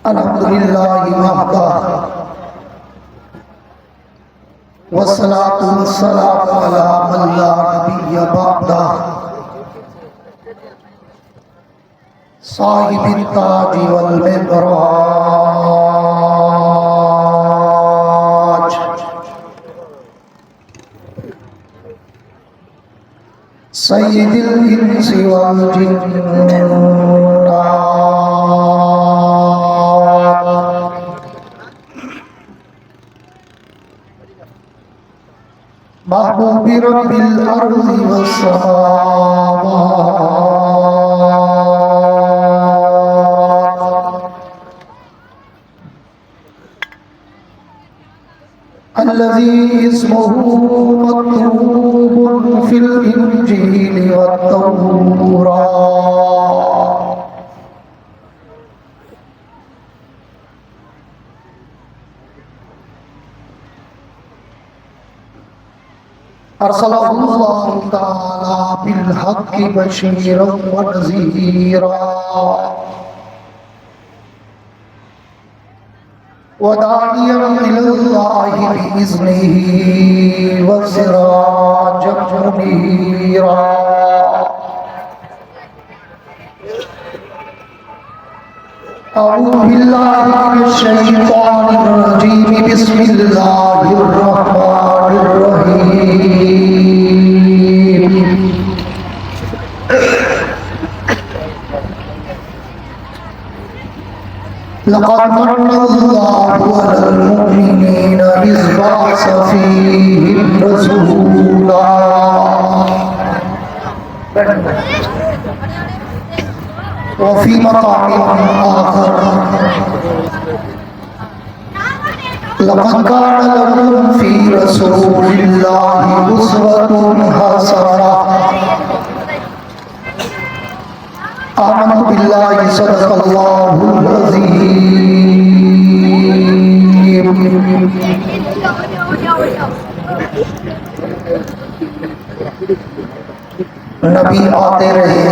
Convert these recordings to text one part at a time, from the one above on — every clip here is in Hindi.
अल्हम्दुलिल्लाहि वहदा वस्सलातु वस्सलामु अला मन ला नबिय्य बअदा साहिबित ताज वल मिदराज सय्यिदिल इंसी वल जिन्नात महबूबी रब्बिल अर्ज़ि वस्समावात अल्लज़ी इस्मुहु मक्तूबुन फिल इंजील वत्तौरात अरसलहुल्लाहु तआला बिल हक़्क़ि बशीरन व नज़ीरा व दाइयन इलल्लाहि बिइज़्निही व सिराजन मुनीरा अऊज़ु बिल्लाहि मिनश शैतानिर रजीम बिस्मिल्लाहिर रहमानिर रहीम लक़द मन्नल्लाहु अलल मुमिनीना इज़ बअस फ़ीहिम रसूला वफ़ी मक़ामिन आख़र लक़द कान लकुम फ़ी रसूलिल्लाहि उस्वतुन हसना आमन्तु बिल्लाहि सदक़ल्लाहुल अज़ीम। नबी आते रहे,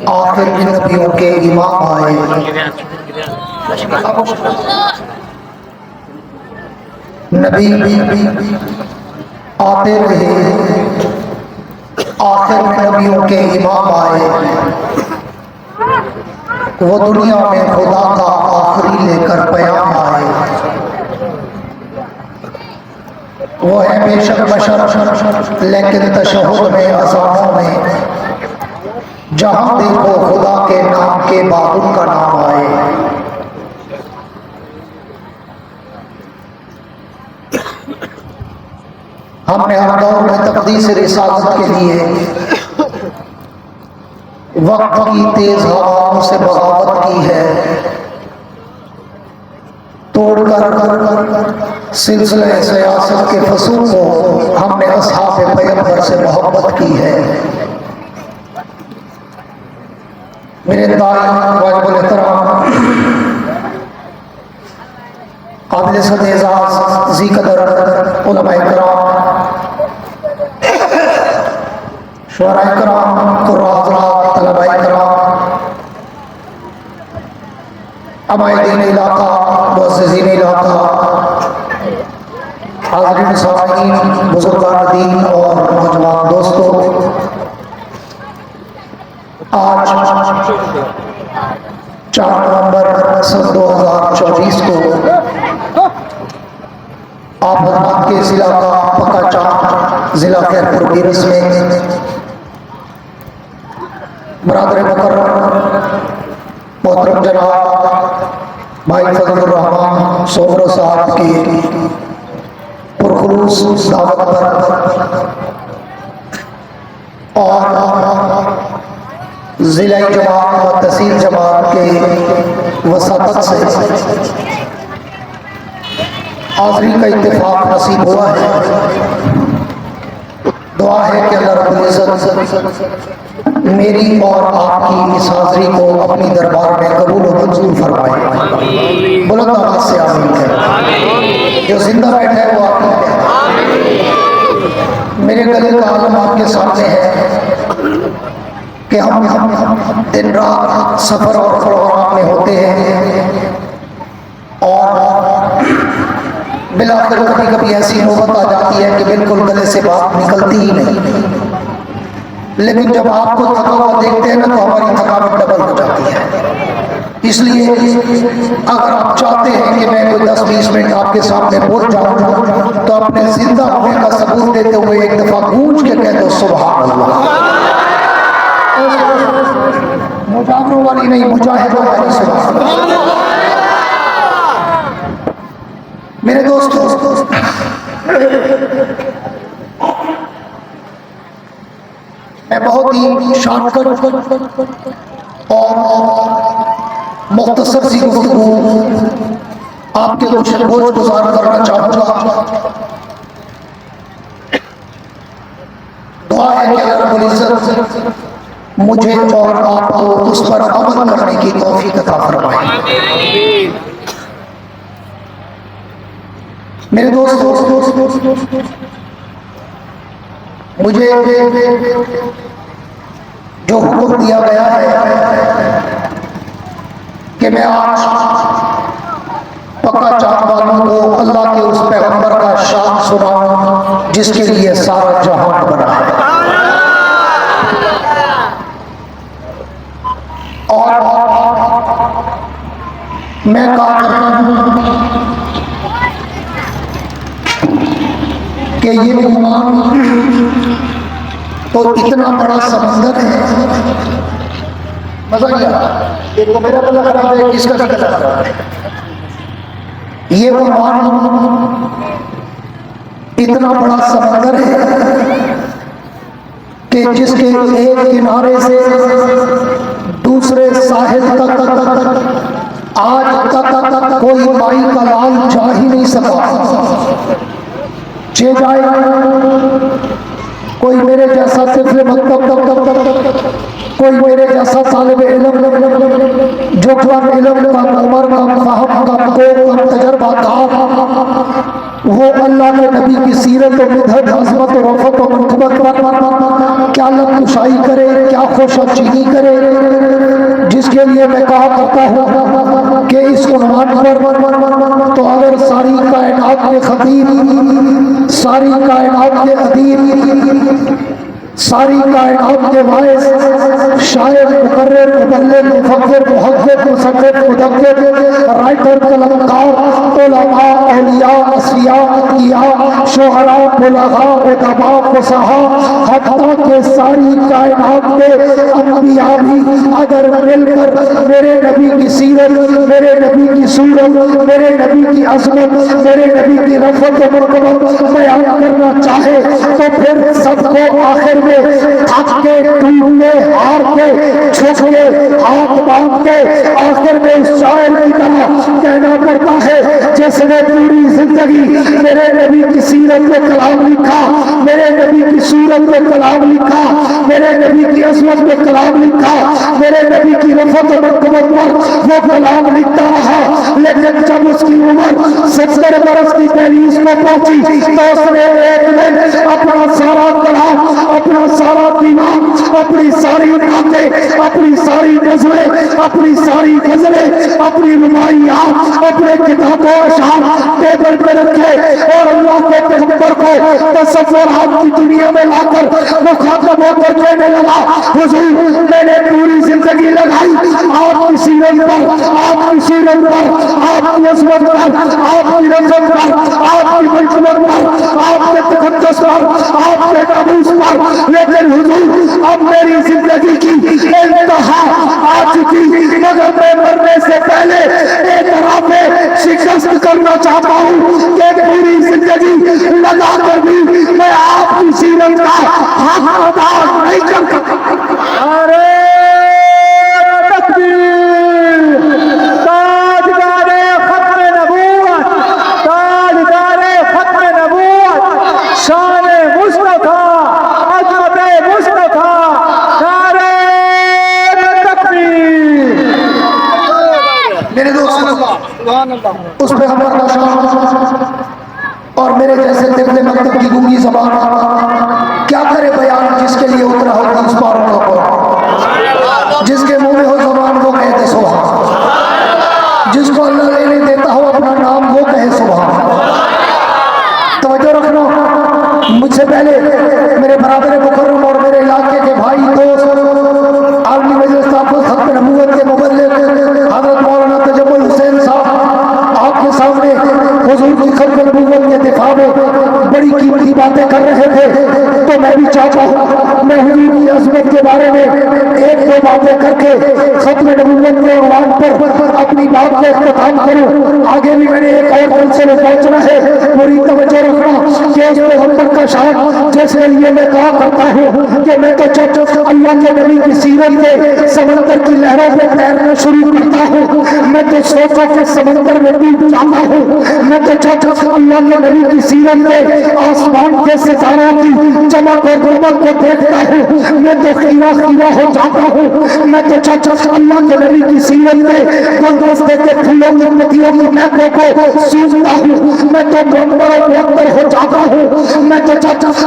आखिर इन नबियों के इमाम आए। नबी आते रहे, आखिर में नबियों के इमाम आए। वो दुनिया में खुदा का आखिरी लेकर पैगाम आए। वो है बेशक बशर लेकिन तशहुद में अज़ानों में जहाँ देखो खुदा के नाम के बाद उनका नाम आए। हमने हर दौर में तक़दीस रिसालत के लिए वक्त की तेज हवाओं से बगावत की है, तोड़कर सिलसिले सियासत के फसूल को हमने असहाब पैगंबर से मोहब्बत की है। मेरे वाजिबुल एहतराम काबिल सद एजाज़ ज़ी कदर उलमाए किराम, शुअराए किराम, कुर्रा हज़रात, तलबाए किराम, अमायदीन इलाका, मुअज़्ज़िज़ीन इलाका, हाज़रीन सामीन, बुज़ुर्गान दीन और नौजवान दोस्तों, आज 4 नवंबर सन 2024 को आप हज़रात के इस इलाका पक्का चाक जिला खैरपुर गिरस में बरादर मुकर्रम मोहतरम जनाब भाई फजलुर रहमान सोबरो साहब की पुरखुलूस दावत पर और जिला जमात व तहसील जमात के वसातत से हाज़री का इत्तेफाक नसीब हुआ है। दुआ है कि अल्लाह रब्बुल इज़्ज़त मेरी और आपकी इस हाज़री को अपनी दरबार में कबूल व मंजूर फरमाए। बुलंद आवाज़ से आमीन करें। जो जिंदा बैठा है वो आमीन करें। मेरे गले का आलम आपके सामने है कि कि हम दिन रात सफर और प्रोग्राम में होते हैं और बिलाखिर कभी कभी ऐसी नौबत आ जाती है कि बिल्कुल गले से बात निकलती ही नहीं। लेकिन जब आपको थका हुआ देखते हैं ना तो हमारी थकावट डबल हो जाती है। इसलिए अगर आप चाहते हैं कि मैं कोई 10-20 मिनट आपके सामने बोल जाऊं तो अपने जिंदा होने का सबूत देते हुए एक दफा गूंज के कह दो सुभान अल्लाह। मुजाहिदों वाली नहीं, मुजाहिदों वाली सुभान अल्लाह। मेरे दोस्तों, मैं बहुत ही शॉर्टकट और मुख्तसर सी गुफ्तगू आपके गोश गुजार करना चाहूँगा। दुआ है कि अल्लाह रब्बुल इज्जत मुझे और आपको उस पर अमल करने की तौफीक अता फरमाए। मेरे दोस्तों, मुझे जो हुक्म दिया गया है कि मैं आज पक्का चाँद वालों को अल्लाह के उस पैगंबर का शान सुनाऊं जिसके लिए सारा जहान बना है, और मैं कहा करता हूं कि ये ईमान तो इतना बड़ा समंदर है। मजा नहीं आ रहा, एक तो मेरा गला खराब है, किसका गला खराब है। ये ईमान इतना बड़ा समंदर है कि जिसके एक किनारे से दूसरे साहिल तक आज तक कोई माई का लाल जा ही नहीं सका। जे जाए कोई मेरे जैसा तिफल मकतब, कोई मेरे जैसा तालिब इल्म जो कम इल्म कम उम्र कम फ़हम कम को कम तजर्बा था, वो अल्लाह के नबी की सीरत और मिदहत अज़मत और रफ़त और मनक़बत क्या लबकुशाई करे, क्या खुशाचीनी करे, जिसके लिए मैं कहा करता हूँ कि इस उन्वान पर तो अगर सारी कायनात के खतीब, सारी कायनात के अदीब, सारी कायनात के वाइस, शायर, मुकर्रिर, मुबल्लिग, मुफक्किर, मुहद्दिस, मुसन्निफ, मुदब्बिर, राइटर, कलमकार, उलमा, औलिया, असफिया, अतिया, शुअरा, बुलगा, उदबा, फुसहा, हत्ता के सारी कायनात के अंबिया भी अगर मिलकर मेरे नबी की सीरत, मेरे नबी की सूरत, मेरे नबी की अज़मत, मेरे नबी की रफ़त और मरतबत बयान करना चाहे तो फिर सबको आखिर थक के, टूटने, हार के, झुक के, हाथ बांध के आखिर में इस शायर की तरह कहना पड़ता है जिसने पूरी जिंदगी मेरे नबी की सीरत में कलाम लिखा, मेरे नबी की सूरत में कलाम लिखा, मेरे नबी की अज़मत में कलाम लिखा, मेरे नबी की रफ़त और मरतबत पर वो कलाम लिखता रहा। लेकिन जब उसकी उम्र 70 बरस की 43 में पहुंची तो उसने एक दिन अपना सारा कलाम, अपना सारा दीवान, अपनी सारी बातें, अपनी सारी गजलें, अपनी सारी गजलें, अपनी रुबाइयाँ, अपने किताबों अशार टेबल पे रखे और अल्लाह के पैगंबर को तसव्वुरात की दुनिया में लाकर मुखातब होकर कहने लगा, हुजूर मैंने पूरी जिंदगी लगाई आपकी सीरत पर, आपकी सीरत पर, आपकी अज़मत पर, आपकी रज़मत पर, आपकी मर्तबत पर, आपके तक़द्दुस पर, आपके नामूस पर, लेकिन हुजूर अब मेरी जिंदगी की इंतहा आ चुकी, मगर मैं मरने से पहले एक तरह में शिकस्त करना चाहता हूँ कि पूरी जिंदगी लगा कर भी मैं आपकी सीरत का हक अदा नहीं कर सकता। अरे उस पे हमारा शान और मेरे जैसे तिफले मकतब की गूंगी ज़बान क्या करे बयान जिसके लिए उतरा हो 30 पारों का। में हो जबान वो कह दे सुभान। जिसको अल्लाह लेने देता हो अपना नाम वो कहे सुभान। तवज्जो रखना, मुझसे पहले मेरे बराबर मुकर्रम और मेरे इलाके के भाई दोस्त आलमी मजलिस खत्म नबूवत के मुबल्लिग हज़रत मौलाना तजम्मुल हुसैन साहब आपके सामने हुजूर की खत्म नबूवत के दिफा में बड़ी कीमती बातें कर रहे थे। तो मैं भी चाहता हूँ मैं हुजूर की अज़मत के बारे में एक दो बातें करके खत्म नबूवत के उन्वान पर अपनी बात का इख्तिताम करूँ। आगे भी मैंने एक और सिलसिले में पहुँचना है, पूरी तवज्जो रखना कि उस पैगंबर का शान जैसे लिए मैं कहा करता हूँ कि मैं तो अल्लाह के नबी की सीरत में समंदर की लहरों में तैरना शुरू करता हूँ। मैं तो सोचा के समंदर में डूब जाता हूँ। मैं तो अल्लाह के नबी की सीरत में आसमान के सितारों की चमक और गुमक को देखता हूँ। मैं तो खीरा खीरा हो जाता हूँ। मैं तो अल्लाह के नबी की सीरत में गुलदस्ते के फूलों की पत्तियों की महकों को सूंघता हूँ। मैं तो मुअत्तर हो जाता हूँ। मैं तो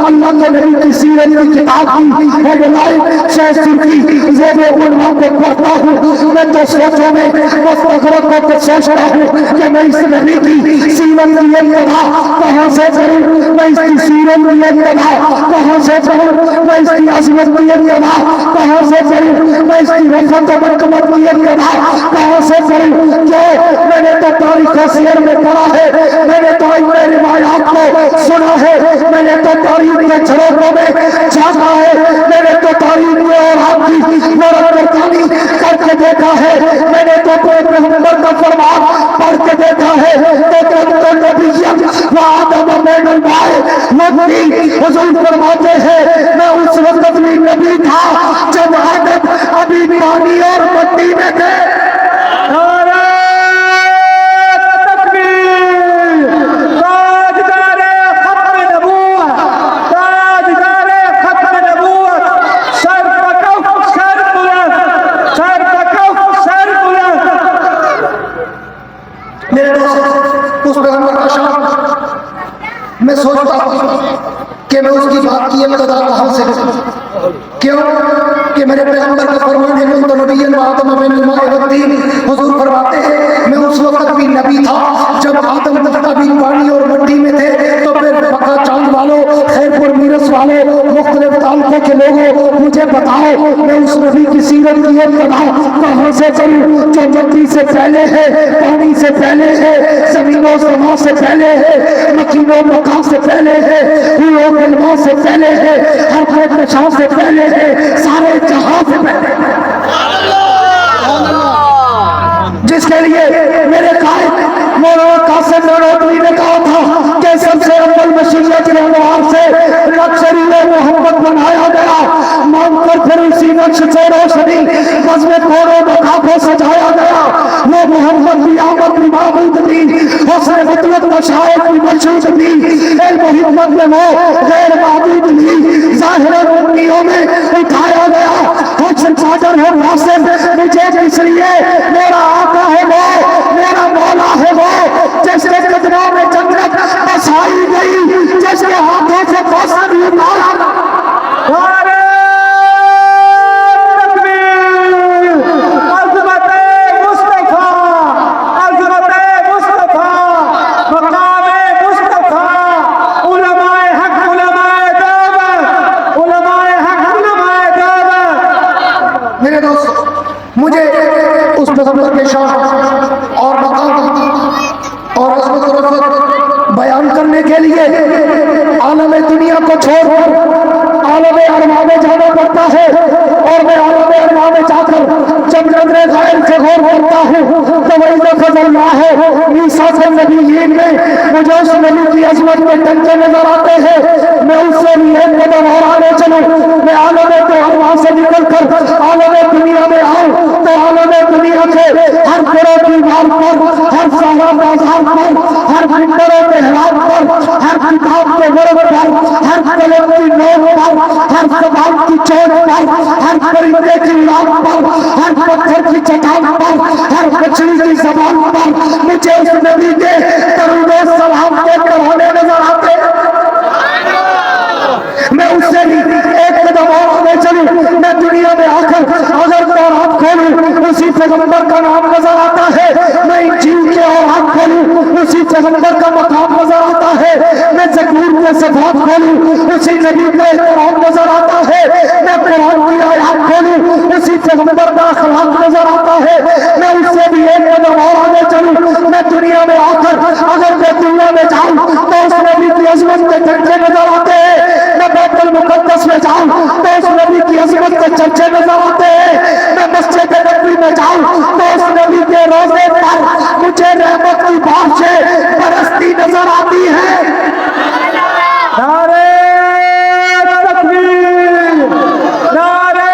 अल्लाह के नबी की सीरत की किताब की हेडलाइन से सुर्खी ज़ेबे उन्वान को पढ़ता हूँ। मैं तो सोचों में मुस्तग़रक़ को सोचता हूँ कि मैं इस नबी की सीरत की इब्तिदा कहाँ से करूँ। मैं इसकी सीरत की इब्तिदा कहाँ से करूँ। मैं इसकी अज़मत की इब्तिदा कहाँ से करूँ। मैं इसकी रफ़त और मरतबत की इब्तिदा कहाँ से करूँ। जो मैंने तो तारीख़ सीरत में पढ़ा है, मैंने तो इन रिवायात को सुना है, मैंने तो तारीख़ के झरोखों में झांका है, मैंने तो तारीख़ में और आपकी मरतबतानी करके देखा है, मैंने तो कोई पैगंबर का फरमान पढ़ के देखा है। तो नबीयत व आदम बैनल माए नबी हुजूर फरमाते हैं मैं उस वक्त भी नबी था जब आदम अभी पानी और मिट्टी में थे। मैं सोचता हूँ कि मैं उसकी बात की इब्तिदा कहाँ से करूँ। क्यों कि मेरे पैगंबर का फरमान है तो नबीय्यन व आदम बैनल माए व तीन। हुजूर फरमाते हैं मैं उस वक्त भी नबी था जब आदम अभी पानी और मिट्टी में थे। तो फिर पक्का चांद वालों, खैरपुर मीरस वालों, मुख्तलिफ तालुकों के लोगों मुझे बताओ मैं उस नबी की सीरत की इब्तिदा कहाँ से करूँ जो मिट्टी से पहले है, पानी से पहले है, ज़मीनों समा से पहले है, मकीनों मकान से पहले है, हुओं कलमा से पहले है, हर पेशा से पहले है, सारे जहां से पहले है। जिसके लिए मेरे कायद मौलाना कासिम ननौतवी ने कहा था कि सबसे अव्वल मशीयत रहनुमार से नक्शरी मोहम्मद बनाया गया, मानकर फिर उसी नक्श से रोशनी बज़्म कोरों मका को सजाया गया। वो मोहम्मद की आमद भी मामूद थी, हुस्न फितरत मशाइख भी मशहूद थी, इल्म हिकमत में वो गैर महदूद थी। ज़ाहिर उम्मियों में उठाया गया हुस्न साजर है वासिफ मुझे इसलिए मेरा आका है वो, मेरा मौला है वो, जिसके कदमों में जन्नत बसाई गई, जिसके हाथों से कौसर उतारा। मेरे दोस्त मुझे उस पैगंबर के शान और मकाम और अज़मत और रफ़त बयान करने के लिए आलम दुनिया को छोड़कर आलम अरवा में जाना पड़ता है। और मैं आलम अरवा में जाकर जब नज़रे ग़ैब से गौर करता हूँ तो वही फ़ज़ल है ईसा से नबीयीन में मुझे उस नबी की अज़मत में टंके नजर आते हैं। मैं उससे भी एक कदम और आगे चलूँ, मैं आलम अरवा से निकल कर आलम दुनिया में आऊँ तो आलम दुनिया के हर पुरों की वार पर, हर सारा बाजार पर, हर मिंबरों के हराम पर, हर किताब के वर्ग पर, हर कलम की नोट पर, हर कबाब की चोट पर, हर परिंदे की लात पर, हर पत्थर की चट्टान पर, हर मछली की ज़बान पर मुझे उस नबी के दरूद और सलाम देकर होने नजर आते। मैं उससे भी एक कदम और आगे चलूं, मैं दुनिया में आकर अगर तौरात खोलूं पैगंबर का नाम नजर आता है, मैं इंजील के और हाथ खोलूं उसी पैगंबर का मकाम नजर आता है, मैं ज़बूर के सिफात खोलूं उसी नबी का एहतराम नजर आता है, मैं कुरान की आयत खोलूं उसी पैगंबर का अखलाक नजर आता है, मैं उससे भी एक कदम और आगे चलूं, मैं दुनिया में आकर अगर मैं दुनिया में जाऊं तो उस नबी की अजमत के चर्चे नजर आते हैं, मैं बैतुल मुकद्दस में जाऊं तो उस नबी की अजमत के चर्चे नजर आते हैं, मैं मस्जिद नबवी में जाऊं तो उस नबी के रोजे पर मुझे रहमत की बारिशें बरसती नजर आती है। नारे तकबीर, नारे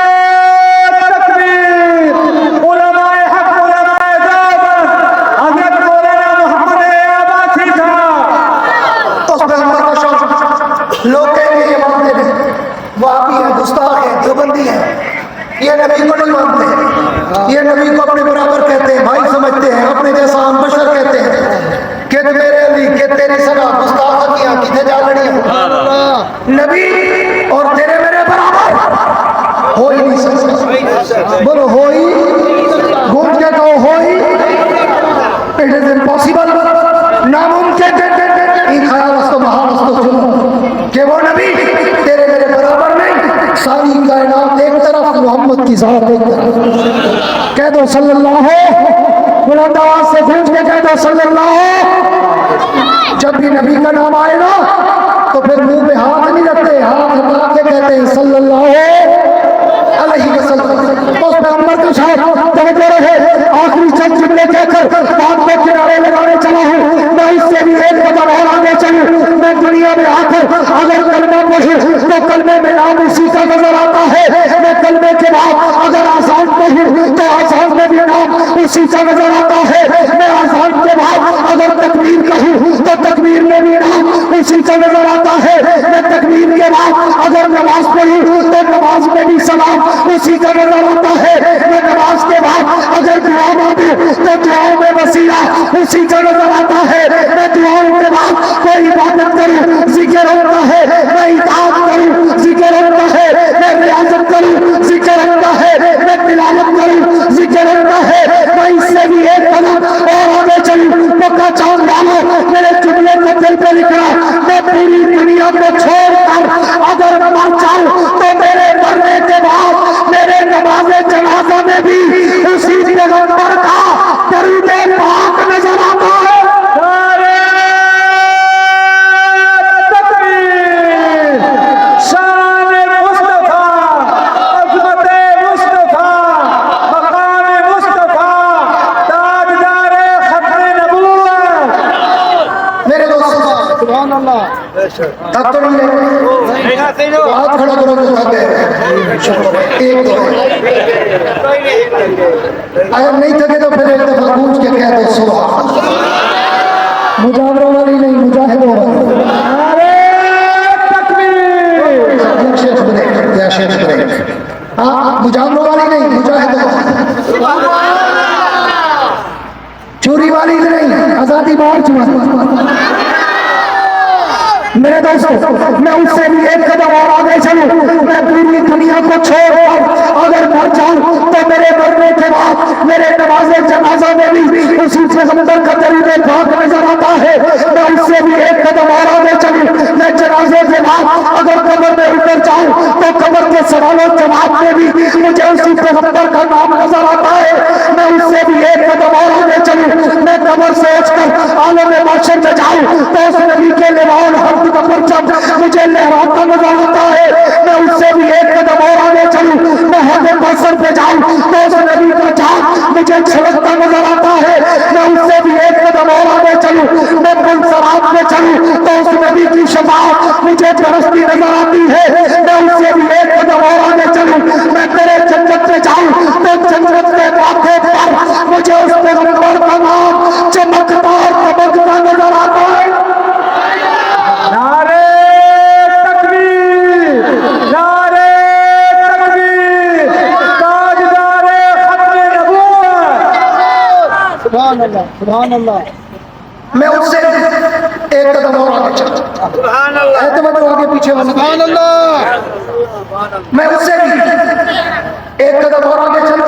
तकबीर, उलमाए हक, उलमाए देवबंद, हज़रत मौलाना मोहम्मद अब्बासी साहब। तो उस पैगंबर का शौक लोग कहेंगे ये मानते नहीं, वहाबी है, गुस्ताख है, देवबंदी है, ये नबी को नहीं मानते, ये नबी को अपने बराबर कहते हैं, भाई समझते हैं, अपने जैसा हम बशर कहते हैं कि मेरे अली के तेरी सना गुस्ताख किया किथे जा लड़ी नबी और तेरे मेरे बराबर हो ही नहीं सकता। बोलो हो ही, गूंज के कहो हो ही, इट इज इम्पॉसिबल, नामुमकिन। इन ख्याल तो महान चुनो कि वो नबी तेरे मेरे बराबर नहीं, सारी कायनात एक तरफ, मोहम्मद की ज़ात एक तरफ। कह दो सल्लल्लाहु, बुलंद आवाज से गूंज के कह दो सल्लल्लाहु। जब भी नबी का नाम आएगा तो फिर मुंह पे हाथ नहीं रखते, हाथ हटा के कहते हैं सल्लल्लाहु अलैहि वसल्लम। उस पैगंबर के साथ तवज्जो रहे, आखिरी चंद जुमले कहकर बात में किनारे लगाने चला हूं, मैं इससे भी एक कदम और आगे चलूं, मैं दुनिया में आकर अगर कलमा पढ़ूं तो कलमे में नाम उसी का नजर आता है, मैं कलमे के बाद अगर आजान पढ़ूं तो आजान में भी नाम उसी का नजर आता है, मैं आजान के बाद अगर तकबीर कहूं तो तकबीर में भी नाम उसी का नजर आता है, मैं तकबीर के बाद अगर नमाज पढ़ूं तो नमाज में भी सलाम उसी का नजर आता है, मैं नमाज के बाद अगर दुआ मांगूं तो दुआओं में वसीला उसी का नजर आता है, मैं दुआओं के बाद कोई इबादत करूं जिक्र होता है, मैं इताअत करूं जिक्र होता है, मैं रियाजत करूं जिक्र होता है, मैं तिलावत करूं जिक्र होता है, मैं इससे भी एक कदम और आगे चलूं। मक्का चांद वालों मेरे जुमले को दिल पे लिखना, मैं पूरी दुनिया को छोड़कर अगर मर जाऊं तो मेरे मरने के बाद मेरे नमाज़े जनाजा में भी उसी पैगंबर का दरूद पाक नजर आता है। नारे तकबीर, शान मुस्तफा, अज़मत मुस्तफा, मकाम मुस्तफा, ताजदार खत्म नबूवत। मेरे दोस्तों सुभान अल्लाह, थक तो नहीं गए? हाथ खड़ा करो जो थक गए। एक दो अगर नहीं थके तो फिर एक दफा गूंज के कह दो सुभान। मुजावरों वाली नहीं, मुजाहिदों वाली। नारे तकबीर, शेख बने या शेख बने, हाँ मुजावरों वाली नहीं, मुजाहिदों वाली, चोरी वाली नहीं, आजादी मार्च वाली। मेरे दोस्तों मैं उससे भी एक कदम और आगे चलूं, मैं पूरी दुनिया को छोड़कर अगर मर जाऊं तो मेरे मरने के बाद मेरे नमाज़े जनाजा में भी उसी पैगंबर का दरूद पाक नजर आता है, मैं उससे भी एक कदम और आगे चलूं, मैं जनाजे के बाद अगर कब्र में उतर जाऊं तो कब्र के सवालों जवाब में भी मुझे उसी पैगंबर का नाम नजर आता है, मैं उससे भी एक कदम और आगे चलूं, मैं कब्र से उठकर आलम महशर में जाऊं तो उस नबी के लिवान का परचम मुझे लहराता नजर आता है, मैं उससे भी एक कदम और आगे चलूं, मैं हद बसर पे जाऊं तो उस नबी का जान मुझे छलकता नजर आता है, मैं उससे भी एक कदम और आगे चलूं, मैं पुलसरात में चलूं तो उस नबी की शफाअत मुझे बरसती नजर आती है, मैं उससे भी एक कदम और आगे चलूं, मैं तेरे जन्नत में जाऊं तो जन्नत के माथे पर मुझे उस पैगंबर का नाम चमकता और चमकता नजर आता है। नारे तकबीर, नारे तकबीर, ताजदार खत्म नबूवत। सुभान अल्लाह, सुभान अल्लाह। मैं उससे एक कदम और आगे चलूं, सुभान अल्लाह, तो आगे पीछे सुभान अल्लाह, मैं उससे भी एक कदम और आगे चलूं,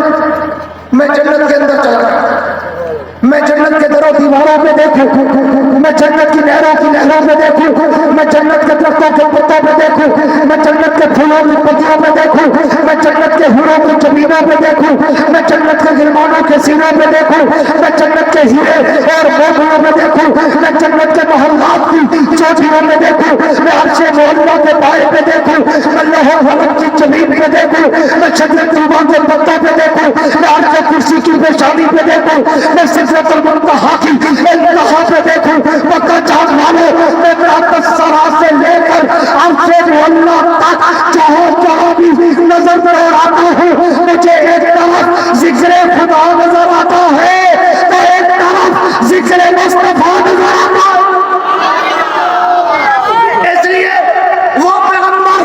मैं जन्नत के अंदर चला गया, मैं जन्नत के दरों दीवारों पे देखूं, मैं जन्नत की नहरों पे देखूं, मैं जन्नत के दरख्तों के पत्तों पे देखूं, मैं जन्नत के फूलों की पत्तियों पे देखूं, मैं जन्नत के हूरों की जमीनों पे देखूं, मैं जन्नत के गिरमानों के सीनों पे देखूं, मैं जन्नत के हीरे और मोतियों पे देखूं, मैं जन्नत के मोहल्लात की चोटियों पे देखूं, मैं अर्शे मोहल्ला के पाए पे देखूं, मैं लौह फलक की जमीन पे देखूं, मैं जन्नत तूबा के पत्तों पे देखूं, मैं अर्शे कुर्सी की पेशानी पे देखूं, मैं सिदरतुल मुंतहा की इंतहा पे देखूं, मक्का चाँद वालों मैं रात सरा से लेकर अर्शे मोहल्ला तक जहाँ भी नजर दौड़ाता हूँ मुझे एक तरफ जिक्र खुदा नजर आता है तो एक तरफ जिक्र मुस्तफा नजर आता है। इसलिए वो पैगंबर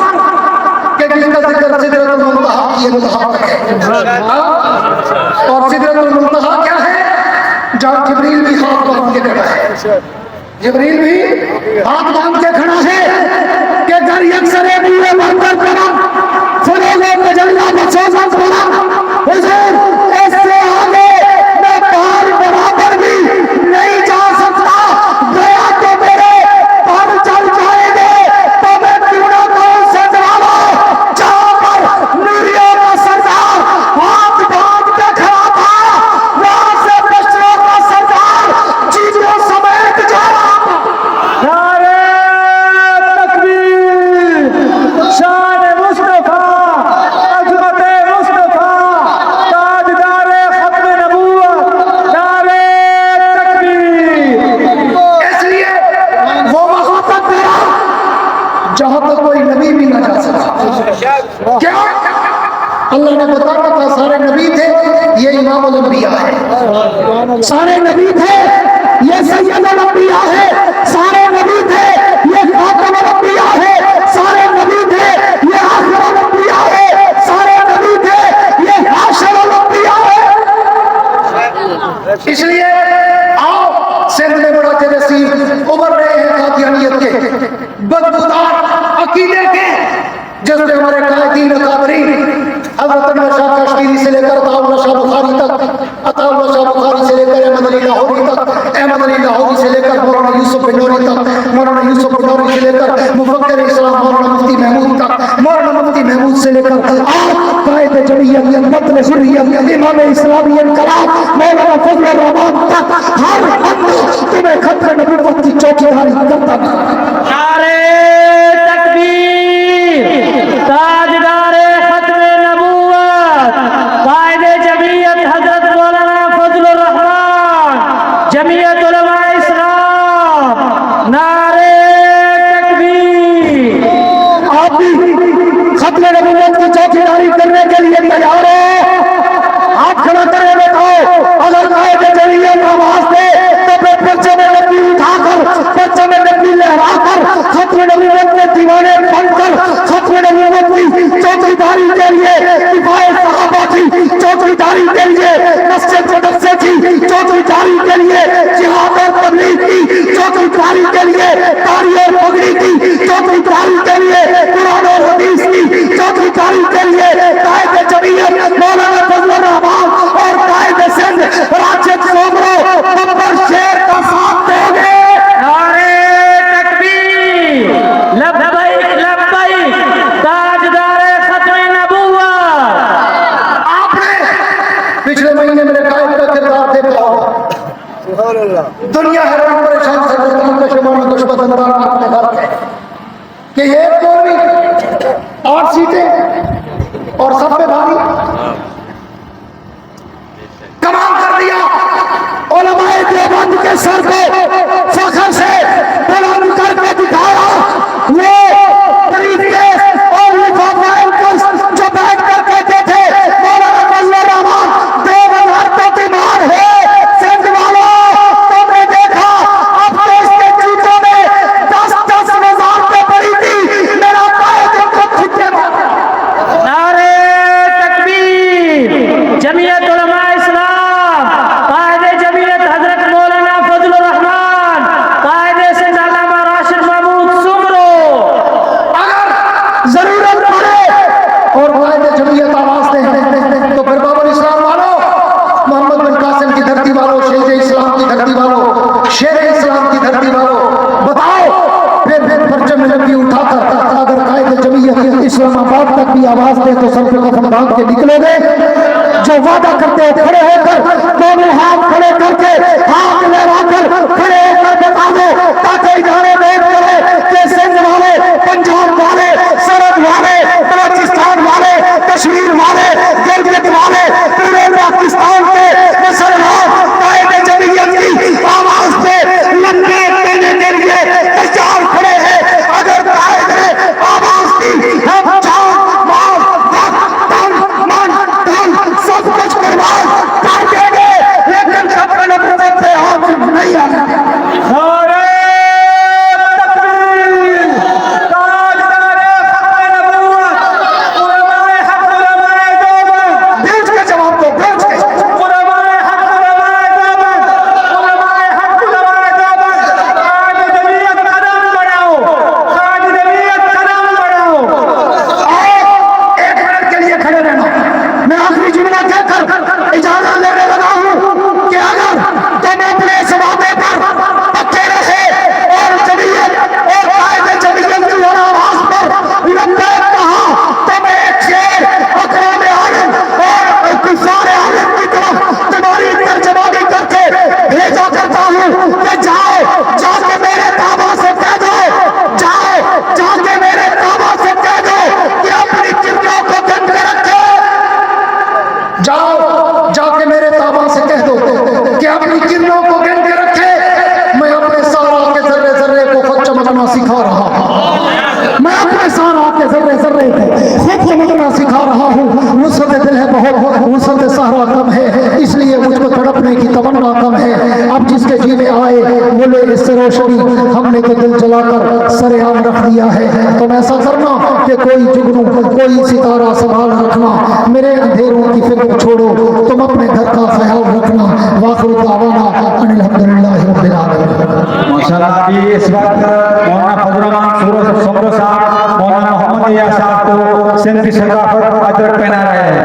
के जिसका जिक्र सिदरतुल मुंतहा की इंतहा तक है। और सिदरतुल मुंतहा क्या है? जहाँ जिब्रील भी हाथ बांध के खड़ा है, जिब्रील भी हाथ बांध के खड़ा है कि घर यकसरे पूरे बनकर करा फरोगे तजल्ला बसोसा करा हुजूर इससे आगे मैं पार बराबर भी नहीं जा सकता, गया तो मेरे पर चल जाएंगे तो मैं क्यों ना कहूं सजवाला जहाँ पर नूरियों का सरदार हाथ बांध के खड़ा था वहां से बशरों का सरदार चीजों समेत जा रहा था। नारे तकबीर, शान मुस्तफा, अजमत मुस्तफा, ताजदार खत्म नबूवत, नारे तकबीर। इसलिए वो वहां तक गया जहां तक कोई नबी भी ना जा सका। क्या अल्लाह ने बताया था सारे नबी थे, ये इमामुल अंबिया है, सारे नबी थे ये सैयदुल अंबिया है, सारे नबी थे ये खातमुल अंबिया है, सारे नबी थे ये आखिरुल अंबिया है, सारे नबी थे ये हाशरुल अंबिया है। इसलिए आओ सिंध में बड़ा जरासीम उभर रहे हैं कादियानियत के बदबूदार अकीदे के, जिसमें हमारे कायदीन अकाबरीन हज़रत अनवर शाह कश्मीरी से लेकर अताउल्लाह शाह बुखारी तक, अताउल्लाह शाह बुखारी से लेकर अहमद अली लाहौरी तक, अहमद अली लाहौरी से लेकर मौलाना यूसुफ बिनौरी तक, मौलाना यूसुफ बिनौरी से लेकर मुफक्किर इस्लाम मौलाना मुफ्ती महमूद तक, मौलाना मुफ्ती महमूद से लेकर आप कायद जमीयत मतल हुर्रियत इमाम इस्लामी इनकलाब मौलाना फजल रहमान तक हर बंदा तुम्हें खतरे नबूवत की चौकीदारी करता है। नारे तकबीर, ताजदार खत्म नबूवत, कायदे जमीयत हजरत मौलाना फजलुर रहमान, जमीयत उलमा इस्लाम, नारे तकबीर। आप भी खतरे नबूवत की चौकीदारी करने के लिए तैयार हो? हाथ खड़ा करे बताओ, अगर कायदे जमीयत आवाज दे तो फिर पर्चे में नबी उठाकर, पर्चे में नबी लहराकर, खतरे नबूवत में दीवाने बनकर, खतरे नबूवत की चौकीदारी के लिए, दिफाए सहाबा की चौकीदारी के लिए, मस्जिद मुदस्से की चौकीदारी के लिए, जिहाद और तबलीग की चौकीदारी के लिए, तारी और पगड़ी की चौकीदारी के लिए, कुरान और हदीस की चौकीदारी के लिए कायदे जमीयत मौलाना फजलुर रहमान और कायदे सिंध राशिद सोमरो बब्बर शेर का साथ दोगे? नारे तकबीर, लब्बैक लब्बैक, ताजदार खत्म नबूवत। आपने पिछले महीने मेरे कायद का किरदार देखा होगा, दुनिया हैरान परेशान से कशमान दुश्मन अपने घर है कि ये कौमी 8 सीटें और सब पे भारी कमाल कर दिया। उलमाए देवबंद के सर पे फख्र से बुलंद करके दिखाया वो तरीके और लिफाफे जो बैठ कर कहते थे मौलाना फजलुर रहमान 2000 तो बीमार है, सिंध वालों तुमने देखा अब तो इसके जूतों में 10-10 हजार पे पड़ी थी, मेरा कायद को छुट्टे मारा। नारे तकबीर, जमीयत उलमा इस्लाम, कायदे जमीयत हजरत मौलाना फजलुर रहमान, कायदे सिंध अल्लामा राशिद इस्लामाबाद तक भी आवाज दे तो सर पे कफन बांध के निकलोगे। जो वादा करते हो खड़े होकर, दोनों हाथ खड़े करके, हाथ लहराकर खड़े होकर बता दो, ताकि इधर देख करे कि सिंध वाले, पंजाब वाले, सरहद वाले, बलोचिस्तान वाले, कश्मीर वाले, गिलगित वाले, पूरे पाकिस्तान के मुसलमान कायदे जमहूरियत की आवाज पे लंबे देने के लिए तैयार खड़े हैं। अगर कायदे आवाज दी, हम जान, माल, वक्त, तन, मन, धन सब कुछ कुर्बान कर देंगे, लेकिन खतरे नबूवत से हाथ नहीं आना। नारे तकबीर, ताजदारे खत्म नबूवत, उलमाए हक, उलमाए देवबंद। भेज के जवाब दो, भेज के। उलमाए हक, उलमाए देवबंद, उलमाए हक, उलमाए देवबंद। कायदे जमहूरियत कदम बढ़ाओ, कायदे जमहूरियत कदम बढ़ाओ। और 1 मिनट के लिए खड़े रहना। मैं आखिरी जुमला कहकर इजाजत लेने लगा हूं कि अगर तुम अपने इस वादे पर पक्के रहे और जमहूरियत और कायदे जमहूरियत की आवाज पर लबैक कहा, तो मैं एक शेर अकराम आलम और कुफार आलम की तरफ तुम्हारी तर्जमानी करके भेजा करता हूं कि जाओ, जाके मेरे ताबा से कह दो, जाओ, जाके मेरे ताबा से कह दो कि अपनी किरणों को गन के रखे। जाओ, जाके मेरे ताबा से कह दो कि अपनी किरणों को गिन के रखे। मैं अपने सारा के जर्रे जर्रे को खुद चमकना सिखा रहा हूं। मैं अपने सारा के जर्रे जर्रे को खुद चमकना सिखा रहा हूं। वुसअत दिल है बहुत, वुसअत सहरा कम है, इसलिए मुझको तड़पने की तमन्ना कम है। अब जिसके जी में आए बोले इससे रोशनी, हमने तो दिल जलाकर सरेआम रख दिया है। तुम ऐसा करना कि कोई जुगनू, कोई सितारा संभाल रखना, मेरे अंधेरों की फिक्र छोड़ो, तुम अपने घर का ख्याल रखना। वाखिर दावाना अनिल हम्दुलिल्लाहि रब्बिल आलमीन। माशाल्लाह अभी इस वक्त मौलाना फजल रहमान सोमरो साहब मौलाना मोहम्मद या साहब को सिंध की सकाफत अदर पहना रहे हैं।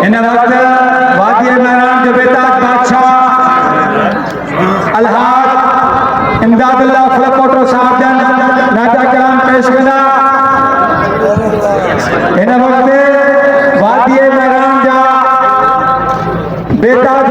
इन वक्त वादिय मैरान के बेताज बादशाह अलहाज इमदादुल्लाह फलकोटो साहब जन नाता कलाम पेश करा। इन वक्त वादिय मैरान जा बेताज